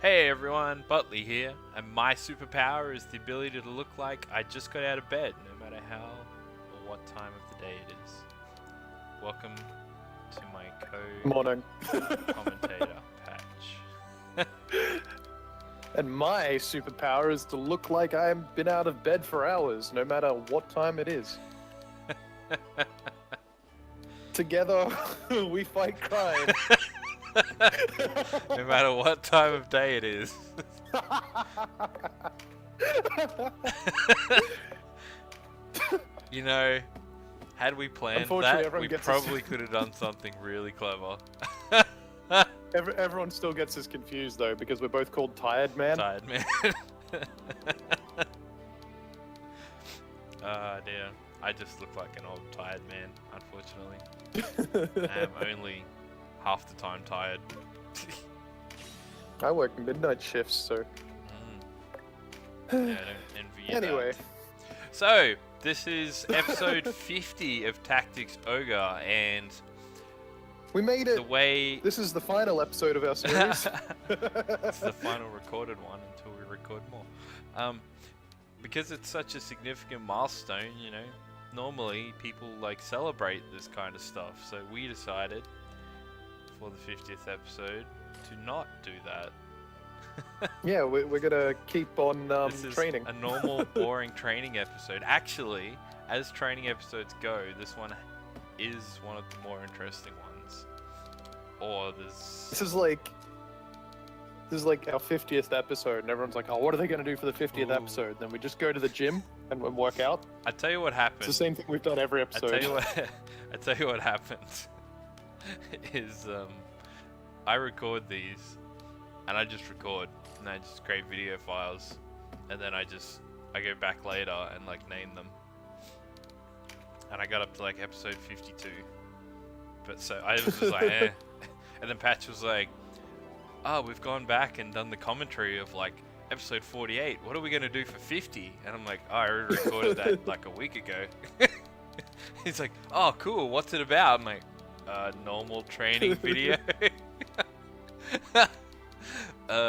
Hey everyone, Butley here, and my superpower is the ability to look like I just got out of bed, no matter how or what time of the day it is. Welcome to my Morning. co-commentator patch. And my superpower is to look like I've been out of bed for hours, no matter what time it is. Together, we fight crime. No matter what time of day it is. You know, had we planned that, we probably could have done something really clever. Everyone still gets us confused though, because we're both called Tired Man. Tired Man. Dear. I just look like an old tired man, unfortunately. I'm only half the time tired. I work midnight shifts, so... Yeah, I don't envy you. Anyway. That. So, this is episode 50 of Tactics Ogre, and... We made it! The way... This is the final episode of our series. It's the final recorded one until we record more. Because it's such a significant milestone, you know, normally people like celebrate this kind of stuff, so we decided for the 50th episode to not do that. Yeah, we're gonna keep on training. This is a normal, boring training episode. Actually, as training episodes go, this one is one of the more interesting ones. Or there's... This is like our 50th episode, and everyone's like, oh, what are they gonna do for the 50th episode? Then we just go to the gym and work out. I tell you what happened. It's the same thing we've done every episode. I tell you what happened is I record these and I just record and I just create video files and then I go back later and like name them, and I got up to like episode 52, but so I was just like eh. And then Patch was like, oh, we've gone back and done the commentary of like episode 48. What are we going to do for 50? And I'm like, oh, I already recorded that like a week ago. He's like, oh, cool. What's it about? I'm like, normal training video.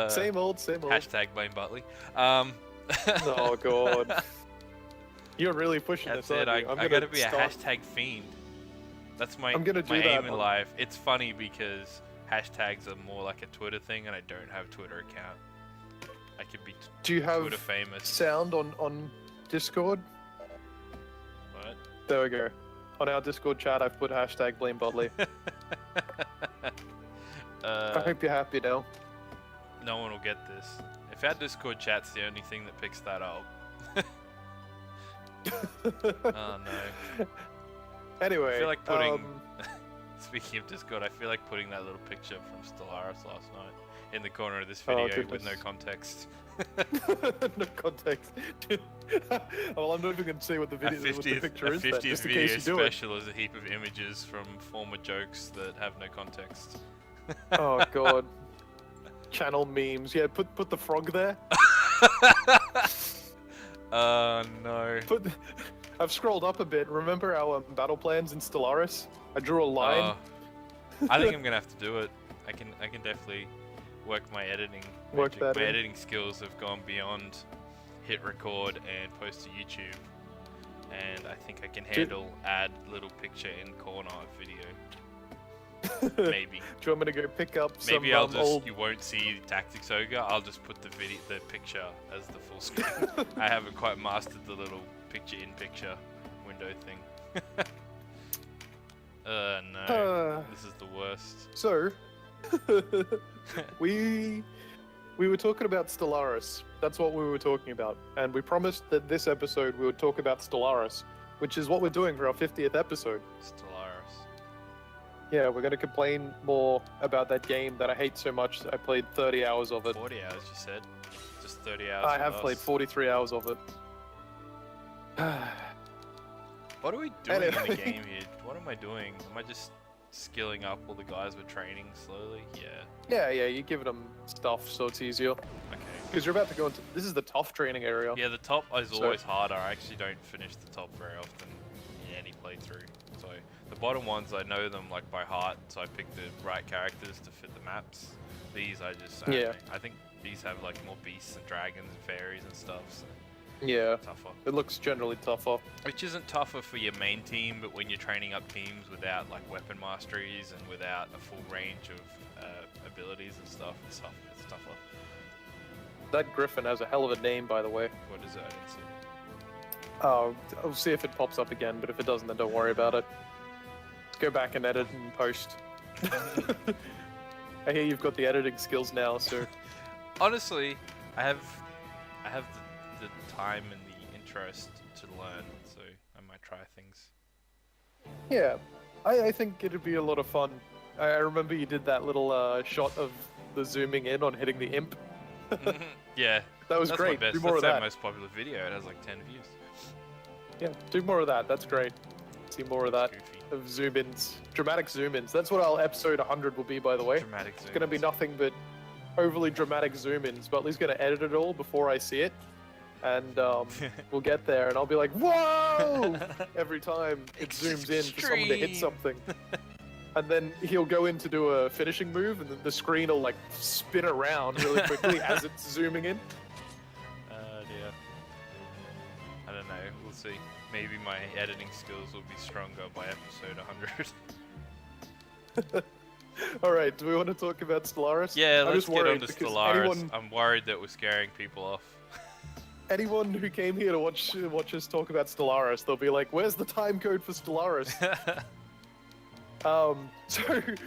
Same old. Hashtag blame Butley. Oh, God. You're really pushing this, aren't you? I gotta be a hashtag fiend. That's my aim in life. It's funny because hashtags are more like a Twitter thing, and I don't have a Twitter account. I could be Do you have Twitter famous. Sound on Discord? What? There we go. On our Discord chat, I've put hashtag blame Butley. I hope you're happy now. No one will get this. If our Discord chat's the only thing that picks that up. Oh no. Anyway, I feel like putting... Speaking of Discord, I feel like putting that little picture from Stellaris last night in the corner of this video with no context. No context. Well, I'm not even going to say what the video, what the picture is. A 50th video special is a heap of images from former jokes that have no context. Oh God. Channel memes. Yeah, put the frog there. No. I've scrolled up a bit. Remember our battle plans in Stellaris? I drew a line. I think I'm gonna have to do it. I can definitely work my editing. My editing skills have gone beyond hit record and post to YouTube, and I think I can handle add little picture in corner of video. Maybe. Do you want me to go pick up some Maybe I'll just you won't see Tactics Ogre. I'll just put the picture as the full screen. I haven't quite mastered the little picture-in-picture window thing. No. This is the worst. So, we were talking about Stellaris. That's what we were talking about. And we promised that this episode we would talk about Stellaris, which is what we're doing for our 50th episode. Stellaris. Yeah, we're going to complain more about that game that I hate so much. I played 30 hours of it. 40 hours, you said? Just 30 hours I have played 43 hours of it. What are we doing in the game here? What am I doing? Am I just skilling up while the guys were training slowly? Yeah. Yeah, you're giving them stuff so it's easier. Okay. Because you're about to go into... This is the tough training area. Yeah, the top is always harder. I actually don't finish the top very often in any playthrough. So the bottom ones, I know them like by heart, so I pick the right characters to fit the maps. These I just, I don't Yeah. know. I think these have like more beasts and dragons and fairies and stuff, so Yeah, tougher. it looks generally tougher. Which isn't tougher for your main team, but when you're training up teams without like weapon masteries and without a full range of abilities and stuff, it's tougher. That griffin has a hell of a name, by the way. What is it? I didn't see it. I'll see if it pops up again, but if it doesn't, then don't worry about it. Let's go back and edit and post. I hear you've got the editing skills now, so Honestly, I have the time and the interest to learn, so I might try things. yeah, I think it'd be a lot of fun. I remember you did that little shot of the zooming in on hitting the imp. Yeah, That was that's great. my best. Do more That's of our that. most popular video. It has like 10 views. Yeah, do more of that. That's great. See more of that. Goofy. Of zoom-ins. Dramatic zoom-ins. That's what our episode 100 will be, by the way. Dramatic It's going to be nothing but overly dramatic zoom-ins, but at least going to edit it all before I see it. And we'll get there, and I'll be like, whoa! Every time it zooms in for someone to hit Extreme. something. And then he'll go in to do a finishing move, and then the screen will like spin around really quickly as it's zooming in. Dear. I don't know. We'll see. Maybe my editing skills will be stronger by episode 100. All right, do we want to talk about Stellaris? Yeah, I'm let's just get worried on to because Stellaris. I'm worried that we're scaring people off. Anyone who came here to watch us talk about Stellaris, they'll be like, "Where's the time code for Stellaris?" So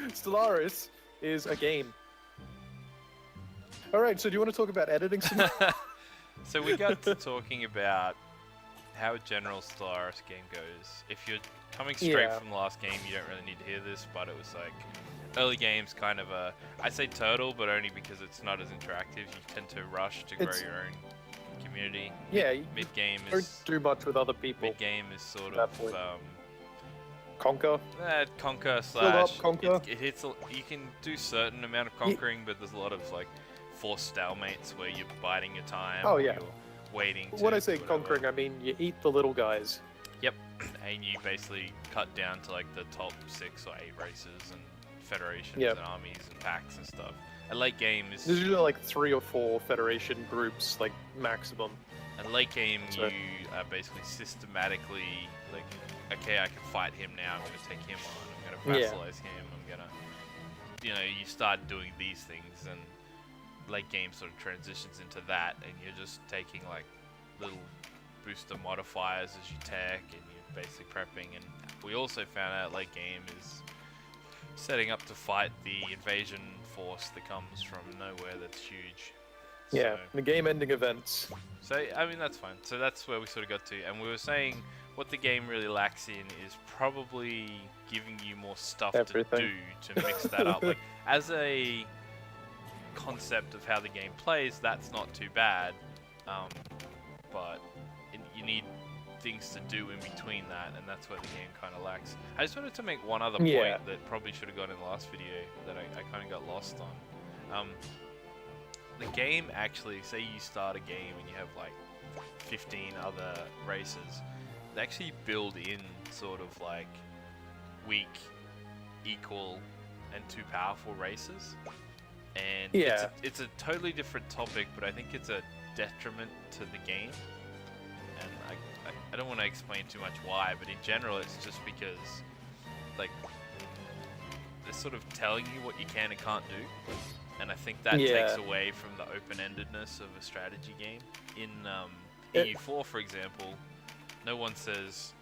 Stellaris is a game. All right, so do you want to talk about editing some? So we got to talking about how a general Stellaris game goes. If you're coming straight Yeah. from the last game, you don't really need to hear this, but it was like early games kind of a, I say turtle, but only because it's not as interactive. You tend to rush to grow It's- your own community. Yeah, you Mid game don't is do much with other people. mid game is sort at that of point. Conquer. conquer up, slash conquer. It hits. You can do certain amount of conquering, but there's a lot of like forced stalemates where you're biding your time. Oh, or yeah. You're waiting. When to I say whatever. conquering, I mean you eat the little guys. Yep, and you basically cut down to like the top 6 or 8 races and federations Yep. and armies and packs and stuff. A late game is There's usually like 3 or 4 Federation groups, like maximum. a late game. So- You are basically systematically like, okay, I can fight him now. I'm gonna take him on. I'm gonna Yeah. vassalize him. I'm gonna, you start doing these things, and late game sort of transitions into that, and you're just taking like little booster modifiers as you tech, and you're basically prepping. And we also found out late game is setting up to fight the invasion force that comes from nowhere that's huge. Yeah, So, the game-ending events. I mean, that's fine. So that's where we sort of got to, and we were saying what the game really lacks in is probably giving you more stuff Everything. to do to mix that up. Like, as a concept of how the game plays, that's not too bad, but you need things to do in between that, and that's where the game kind of lacks. I just wanted to make one other Yeah. point that probably should have gone in the last video that I kind of got lost on. The game actually, say you start a game and you have like 15 other races, they actually build in sort of like weak, equal, and too powerful races. And Yeah. it's a totally different topic, but I think it's a detriment to the game. And I don't want to explain too much why, but in general it's just because like they're sort of telling you what you can and can't do. And I think that Yeah. takes away from the open-endedness of a strategy game. In It- EU4, for example, no one says...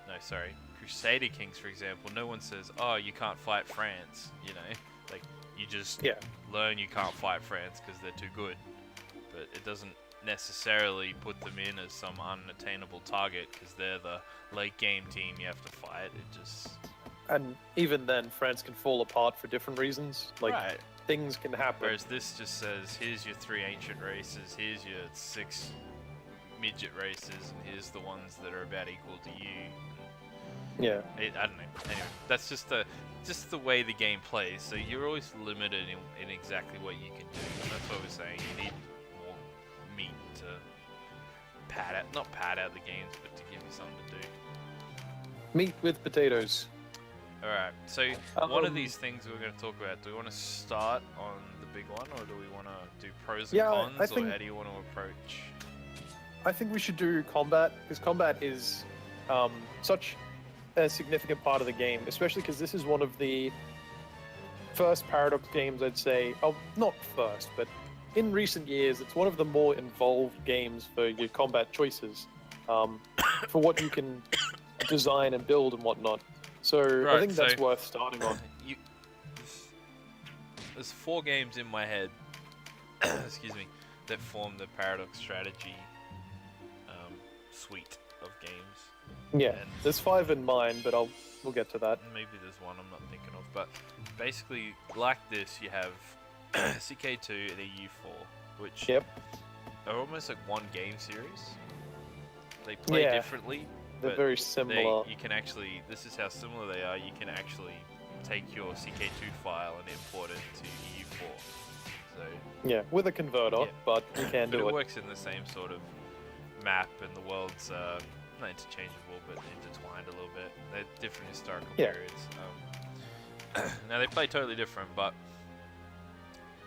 No, sorry. Crusader Kings, for example, no one says, oh, you can't fight France, Like, you just Yeah. learn you can't fight France because they're too good. But it doesn't necessarily put them in as some unattainable target because they're the late-game team you have to fight. It just... And even then, France can fall apart for different reasons. Like, right. things can happen. Whereas this just says, here's your 3 ancient races, here's your 6 midget races, and here's the ones that are about equal to you. Yeah. I don't know. Anyway, that's just the way the game plays. So you're always limited in exactly what you can do. And that's what we're saying. You need more meat to not pad out the games, but to give you something to do. Meat with potatoes. All right. So one of Um, these things we're going to talk about. Do we want to start on the big one, or do we want to do pros and Yeah, cons, I or think how do you want to approach? I think we should do combat because combat is such a significant part of the game, especially because this is one of the first Paradox games, I'd say. Oh, not first, but in recent years, it's one of the more involved games for your combat choices, for what you can design and build and whatnot. So I Right, think that's so- worth starting on. You, there's 4 games in my head, excuse me, that form the Paradox strategy suite of games. Yeah, And there's 5 in mine, but we'll get to that. maybe there's one I'm not thinking of, but basically, like this, you have CK2 and EU4, which Yep. are almost like one game series. They play Yeah, differently, They're but very similar. you can actually, this is how similar they are, you can actually take your CK2 file and import it to EU4. So, Yeah, with a converter, Yeah. but you can but do it it. works in the same sort of map, and the worlds not interchangeable, but intertwined a little bit. They're different historical Yeah. periods. Now they play totally different, but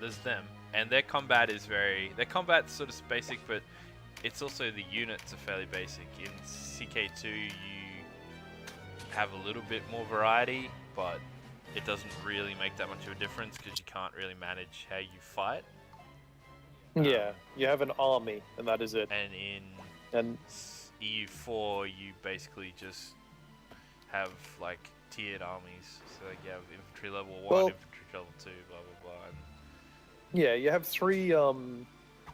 there's them, and their combat's sort of basic, but it's also the units are fairly basic. In CK2, you have a little bit more variety, but it doesn't really make that much of a difference because you can't really manage how you fight. Yeah, you have an army, and that is it. And in And EU4, you basically just have like tiered armies. So like you have infantry level 1, Well- infantry level 2, blah blah blah. And yeah, you have 3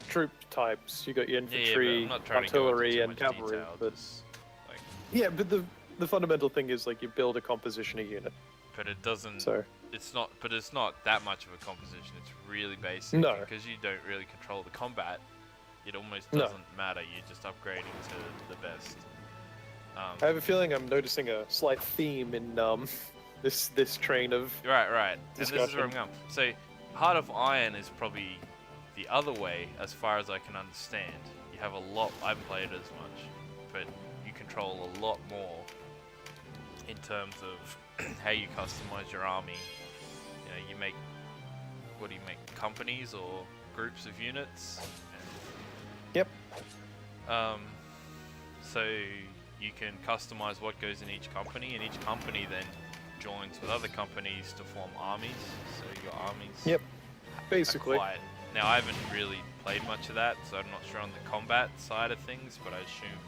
troop types. You got your but infantry, I'm not trying to go into artillery, too and much cavalry. detail, But just, like, yeah, but the fundamental thing is like you build a composition of unit. but it doesn't. So It's not that much of a composition. It's really basic. No. Because you don't really control the combat. It almost No. doesn't matter. You're just upgrading to the best. I have a feeling I'm noticing a slight theme in this train of Right. And this is where I'm discussion. going. So, Heart of Iron is probably the other way, as far as I can understand. You have a lot. I haven't played it as much, but you control a lot more in terms of how you customize your army. You know, you make companies or groups of units. Yep. So you can customize what goes in each company, and each company then joins with other companies to form armies. So your armies. Yep. are Basically. quite- Now I haven't really played much of that, so I'm not sure on the combat side of things, but I assume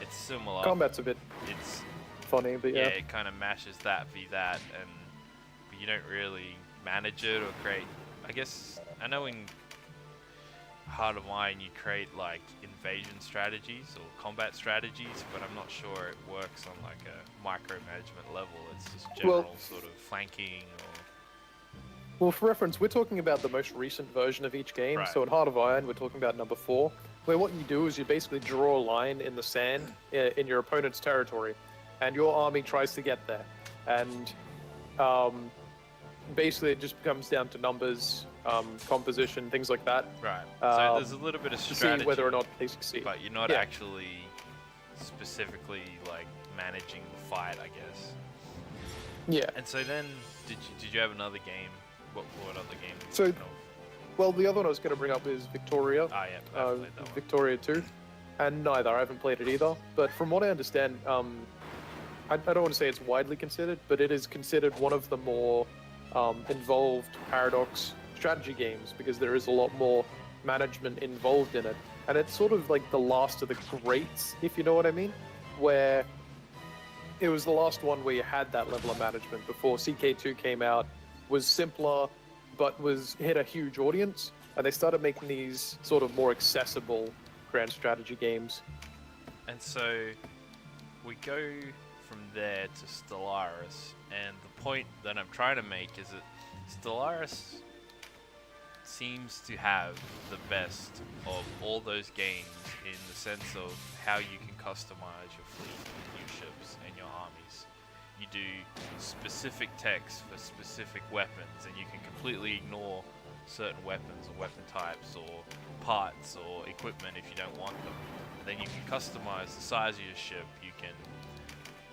it's similar. Combat's a bit It's funny, but yeah, yeah. it kind of mashes that v that, and but you don't really manage it or create. I guess I know in Heart of Iron you create like invasion strategies or combat strategies, but I'm not sure it works on like a micromanagement level. It's just general Well- sort of flanking or Well, for reference, we're talking about the most recent version of each game. Right. So in Heart of Iron, we're talking about number 4, where what you do is you basically draw a line in the sand in your opponent's territory, and your army tries to get there. And basically, it just comes down to numbers, composition, things like that, right. So Um, there's a little bit of to strategy, see whether or not they succeed. but you're not Yeah. actually specifically like managing the fight, I guess. Yeah. And so then, did you have another game? What other game? were you So- thinking of? Well, the other one I was going to bring up is Victoria. Ah, yeah, I played that one. Victoria 2, and neither. I haven't played it either. But from what I understand, I don't want to say it's widely considered, but it is considered one of the more involved Paradox strategy games because there is a lot more management involved in it. And it's sort of like the last of the greats, if you know what I mean, where it was the last one where you had that level of management before CK2 came out, was simpler, but hit a huge audience, and they started making these sort of more accessible grand strategy games. And so we go from there to Stellaris, and the point that I'm trying to make is that Stellaris seems to have the best of all those games in the sense of how you can customize your fleet and your ships and your armies. You do specific text for specific weapons, and you can completely ignore certain weapons or weapon types or parts or equipment if you don't want them. And then you can customize the size of your ship. You can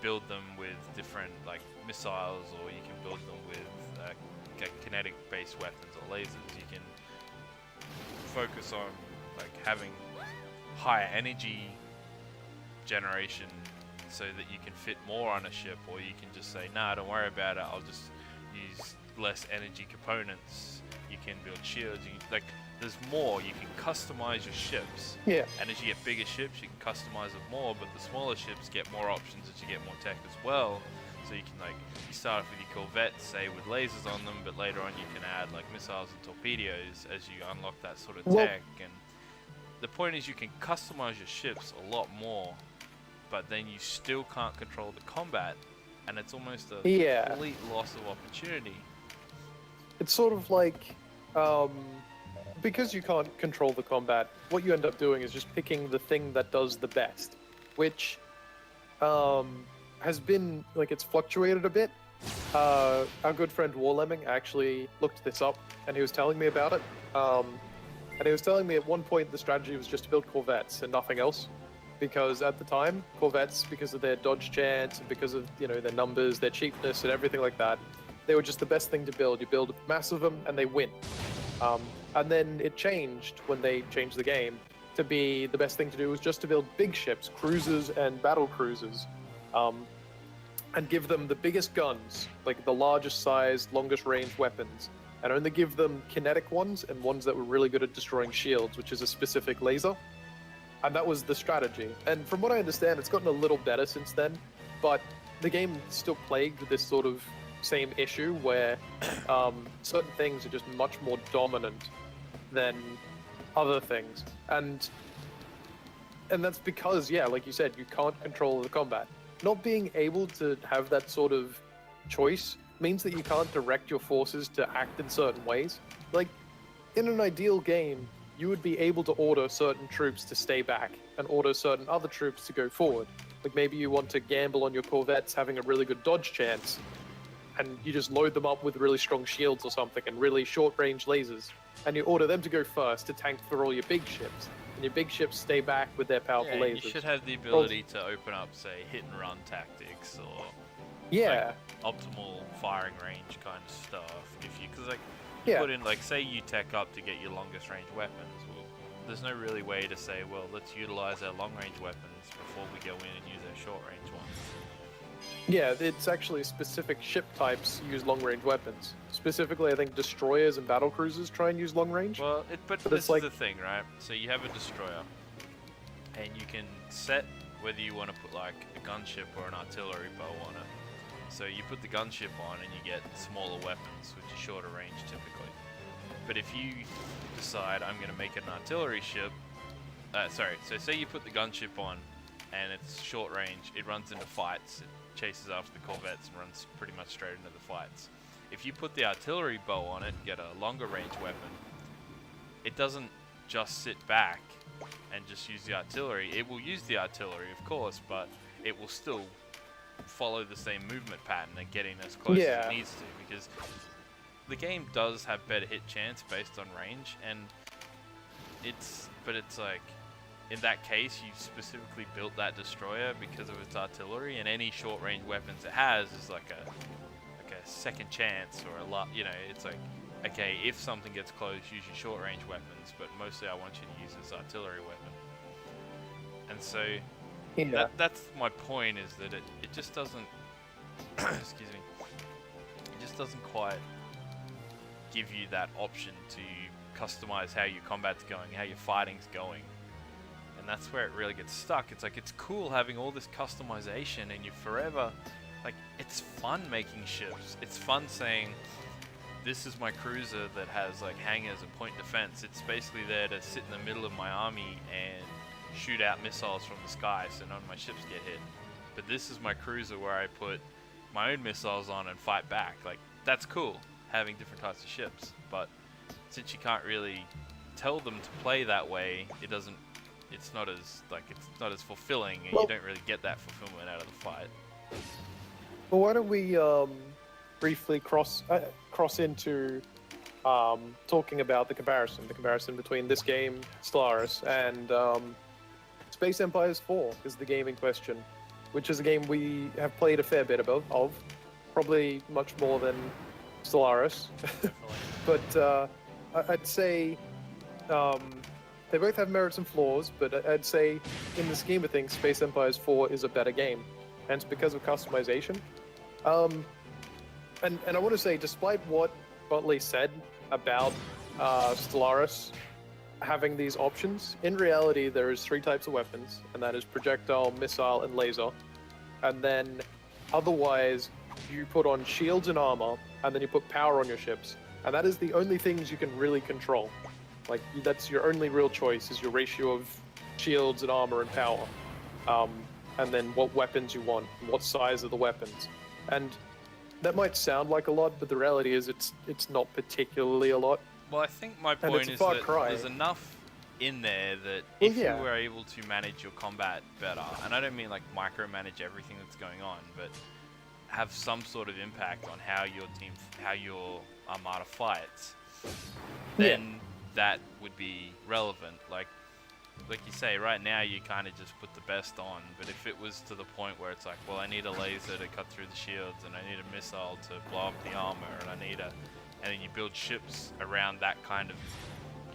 build them with different like missiles, or you can build them with kinetic-based weapons or lasers. You can focus on like having higher energy generation so that you can fit more on a ship, or you can just say, nah, don't worry about it, I'll just use less energy components. You can build shields, like there's more. You can customize your ships. Yeah. And as you get bigger ships, you can customize it more, but the smaller ships get more options as you get more tech as well. So you can like, you start off with your corvettes, say with lasers on them, but later on you can add like missiles and torpedoes as you unlock that sort of tech. And the point is you can customize your ships a lot more, but then you still can't control the combat, and it's almost a complete loss of opportunity. It's sort of like, because you can't control the combat, what you end up doing is just picking the thing that does the best, which has been, like, it's fluctuated a bit. Our good friend Warlemming actually looked this up, and he was telling me about it. And he was telling me at one point the strategy was just to build corvettes and nothing else. Because at the time, corvettes, because of their dodge chance and because of, you know, their numbers, their cheapness and everything like that, they were just the best thing to build. You build mass of them and they win. And then it changed when they changed the game to be the best thing to do was just to build big ships, cruisers and battle cruisers, and give them the biggest guns, like the largest size, longest range weapons, and only give them kinetic ones and ones that were really good at destroying shields, which is a specific laser. And that was the strategy. And from what I understand, it's gotten a little better since then, but the game is still plagued with this sort of same issue where certain things are just much more dominant than other things. And that's because, yeah, like you said, you can't control the combat. Not being able to have that sort of choice means that you can't direct your forces to act in certain ways. Like, in an ideal game, you would be able to order certain troops to stay back and order certain other troops to go forward. Like maybe you want to gamble on your corvettes having a really good dodge chance, and you just load them up with really strong shields or something and really short-range lasers, and you order them to go first to tank for all your big ships, and your big ships stay back with their powerful lasers. You should have the ability to open up, say, hit-and-run tactics or like, optimal firing range kind of stuff. Because like, put in, like, say you tech up to get your longest range weapons. Well, there's no really way to say, well, let's utilize our long range weapons before we go in and use our short range ones. Yeah, it's actually specific ship types use long range weapons. Specifically, I think destroyers and battle cruisers try and use long range. Well, but this is the thing, right? So you have a destroyer, and you can set whether you want to put like a gunship or an artillery bow on it. So you put the gunship on and you get smaller weapons, which are shorter range typically. But if you decide I'm going to make an artillery ship, so say you put the gunship on and it's short range, it runs into fights, it chases after the corvettes and runs pretty much straight into the fights. If you put the artillery bow on it and get a longer range weapon, it doesn't just sit back and just use the artillery. It will use the artillery, of course, but it will still follow the same movement pattern and getting as close as it needs to, because the game does have better hit chance based on range, and it's like, in that case you specifically built that destroyer because of its artillery, and any short range weapons it has is like a second chance, or a lot, you know, it's like, okay, if something gets close, use your short range weapons, but mostly I want you to use this artillery weapon. And so that's my point, is that it just doesn't excuse me, it just doesn't quite give you that option to customize how your combat's going, how your fighting's going. And that's where it really gets stuck. It's like, it's cool having all this customization, and you're forever, like, it's fun making ships. It's fun saying, this is my cruiser that has like hangars and point defense. It's basically there to sit in the middle of my army and shoot out missiles from the sky so none of my ships get hit. But this is my cruiser where I put my own missiles on and fight back. Like, that's cool, having different types of ships. But since you can't really tell them to play that way, it's not as fulfilling, and you don't really get that fulfillment out of the fight. Well, why don't we briefly cross into talking about the comparison between this game, Stellaris, and Space Empires 4 is the game in question. which is a game we have played a fair bit of probably much more than Stellaris. But I'd say they both have merits and flaws, but I'd say in the scheme of things, Space Empires 4 is a better game, and it's because of customization. And I want to say, despite what Butley said about Stellaris having these options, in reality there is 3 types of weapons, and that is projectile, missile, and laser. And then otherwise you put on shields and armor, and then you put power on your ships, and that is the only things you can really control. Like, that's your only real choice, is your ratio of shields and armor and power, and then what weapons you want, and what size of the weapons. And that might sound like a lot, but the reality is it's not particularly a lot. Well, I think my point is that there's enough in there that if you were able to manage your combat better, and I don't mean like micromanage everything that's going on, but have some sort of impact on how your armada fights, then that would be relevant. Like you say, right now you kind of just put the best on, but if it was to the point where it's like, well, I need a laser to cut through the shields, and I need a missile to blow up the armor, and then you build ships around that kind of,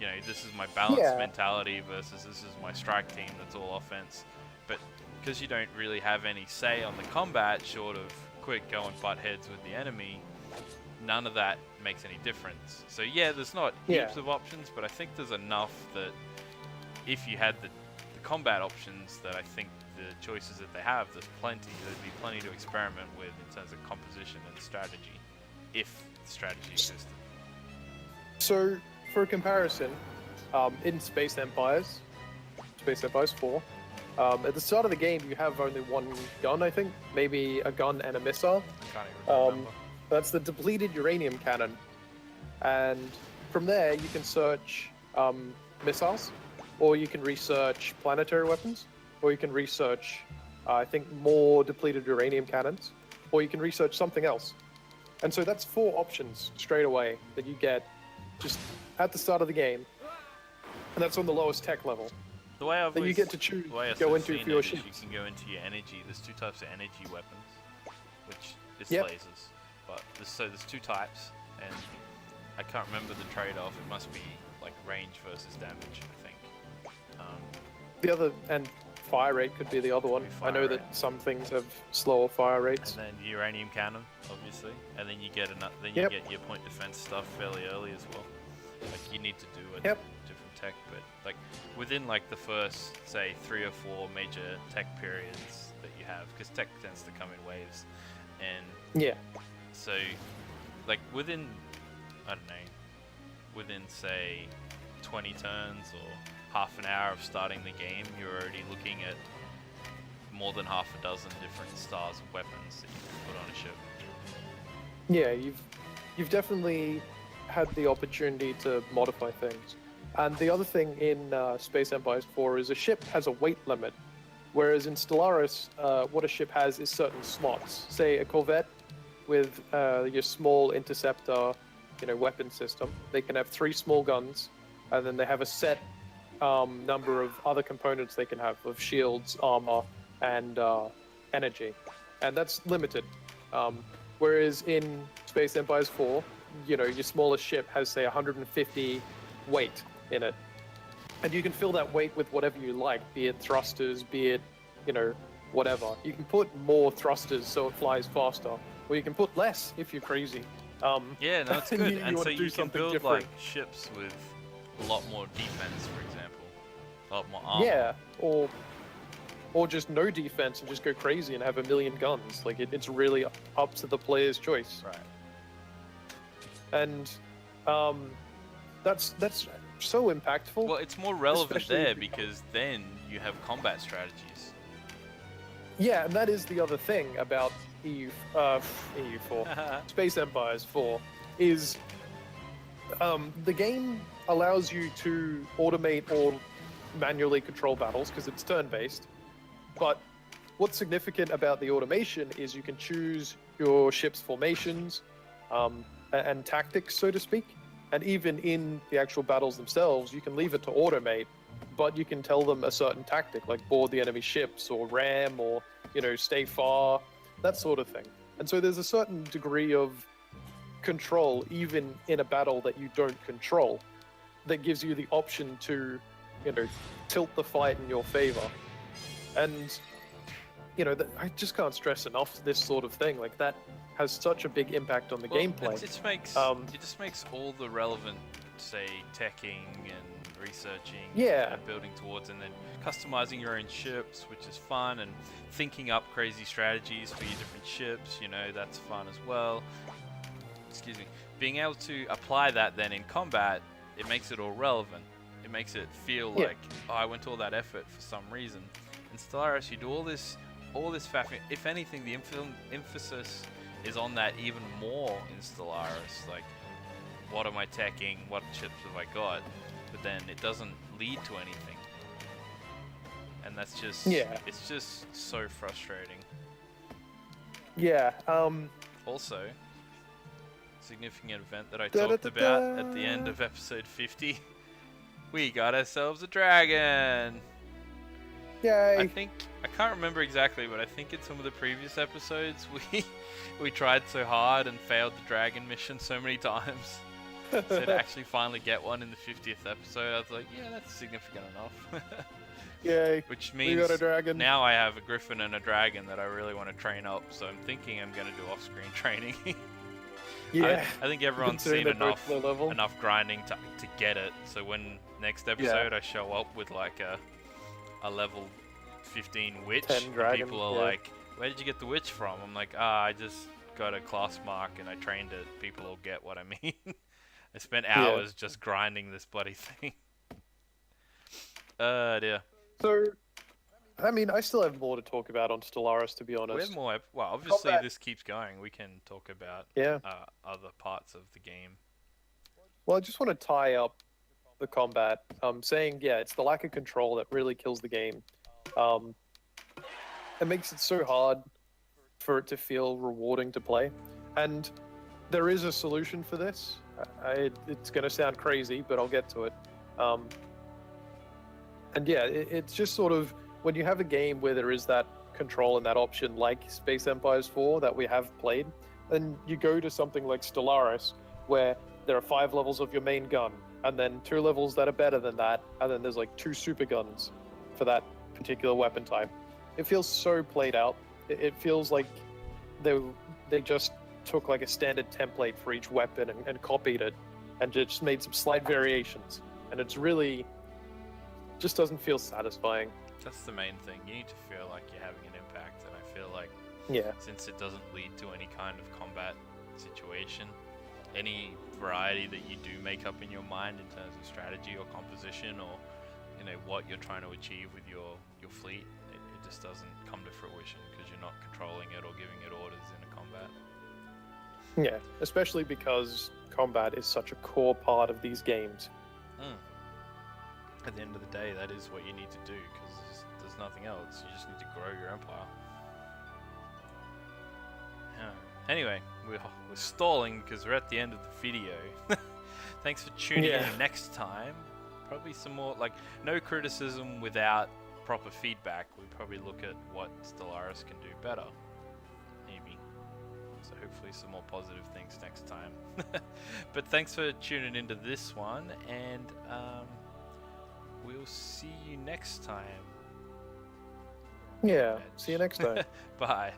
you know, this is my balanced mentality versus this is my strike team that's all offense. But because you don't really have any say on the combat, short of quick go and butt heads with the enemy, none of that makes any difference. So yeah, there's not heaps of options, but I think there's enough that if you had the combat options, that I think the choices that they have, there's plenty. There'd be plenty to experiment with in terms of composition and strategy, if strategy existed. So, for a comparison, in Space Empires 4, at the start of the game you have only one gun, I think, maybe a gun and a missile. I can't even remember. That's the depleted uranium cannon, and from there you can search missiles, or you can research planetary weapons, or you can research, I think, more depleted uranium cannons, or you can research something else. And so that's 4 options straight away that you get just at the start of the game, and that's on the lowest tech level. The way I've that you get to choose, go into for your ships. You can go into your energy. There's 2 types of energy weapons, which is Yep. lasers. But there's 2 types, and I can't remember the trade-off. It must be like range versus damage, I think. The other, and fire rate could be the other one. I know that some things have slower fire rates. And then uranium cannon, obviously, and then you get you get your point defense stuff fairly early as well. Like, you need to do a different tech, but like within like the first, say, 3 or 4 major tech periods that you have, because tech tends to come in waves, and so like within, I don't know, within say 20 turns or half an hour of starting the game, you're already looking at more than half a dozen different styles of weapons that you can put on a ship. Yeah, you've definitely had the opportunity to modify things. And the other thing in Space Empires 4 is a ship has a weight limit, whereas in Stellaris, what a ship has is certain slots. Say a corvette with your small interceptor, weapon system. They can have 3 small guns, and then they have a set number of other components they can have of shields, armor, and energy, and that's limited. Whereas in Space Empires 4, your smallest ship has, say, 150 weight in it, and you can fill that weight with whatever you like, be it thrusters, be it, whatever. You can put more thrusters so it flies faster, or you can put less if you're crazy. Yeah, no, it's good. And so you can build different. like ships with a lot more defense, for example, a lot more armor. Yeah, or just no defense and just go crazy and have a million guns. Like, it's really up to the player's choice. Right. And that's so impactful. Well, it's more relevant there because then you have combat strategies. Yeah, and that is the other thing about EU4, Space Empires 4, is the game allows you to automate or manually control battles because it's turn-based. But what's significant about the automation is you can choose your ship's formations and tactics, so to speak. And even in the actual battles themselves, you can leave it to automate, but you can tell them a certain tactic, like board the enemy ships or ram or, stay far, that sort of thing. And so there's a certain degree of control, even in a battle that you don't control, that gives you the option to, tilt the fight in your favor. And, I just can't stress enough this sort of thing. Like, that has such a big impact on the gameplay. It just makes all the relevant, say, teching and researching and building towards, and then customizing your own ships, which is fun, and thinking up crazy strategies for your different ships, that's fun as well. Excuse me. Being able to apply that then in combat, it makes it all relevant. It makes it feel like, I went to all that effort for some reason. In Stellaris, you do all this faffing. If anything, the emphasis is on that even more in Stellaris. Like, what am I teching? What ships have I got? But then it doesn't lead to anything. And that's just, it's just so frustrating. Yeah. Also, significant event that I talked about at the end of episode 50. We got ourselves a dragon! Yay! I can't remember exactly, but I think in some of the previous episodes we tried so hard and failed the dragon mission so many times. So to actually finally get one in the 50th episode, I was like, yeah, that's significant enough. Yay! Which means we got a dragon. Now I have a griffin and a dragon that I really want to train up, so I'm thinking I'm going to do off-screen training. Yeah. I think everyone's seen enough grinding to get it, so when next episode I show up with like a level 15 witch, dragon, people are like, where did you get the witch from? I'm like, I just got a class mark and I trained it. People will get what I mean. I spent hours just grinding this bloody thing. Dear. So, I mean, I still have more to talk about on Stellaris, to be honest. We have more. Well, obviously this keeps going. We can talk about other parts of the game. Well, I just want to tie up the combat, saying, it's the lack of control that really kills the game. It makes it so hard for it to feel rewarding to play. And there is a solution for this. It's going to sound crazy, but I'll get to it. It's just sort of, when you have a game where there is that control and that option, like Space Empires 4 that we have played, then you go to something like Stellaris, where there are 5 levels of your main gun, and then 2 levels that are better than that, and then there's like 2 super guns for that particular weapon type. It feels so played out. It feels like they just took like a standard template for each weapon and copied it, and just made some slight variations. And it's really just doesn't feel satisfying. That's the main thing. You need to feel like you're having an impact, and I feel like since it doesn't lead to any kind of combat situation, any variety that you do make up in your mind in terms of strategy or composition, or what you're trying to achieve with your fleet, it just doesn't come to fruition because you're not controlling it or giving it orders in a combat. Yeah, especially because combat is such a core part of these games. At the end of the day, that is what you need to do, because there's nothing else. You just need to grow your empire. Anyway, we're stalling because we're at the end of the video. Thanks for tuning in next time. Probably some more, no criticism without proper feedback. We'll probably look at what Stellaris can do better. Maybe. So hopefully some more positive things next time. But thanks for tuning into this one, and we'll see you next time. Yeah, see you next time. Bye.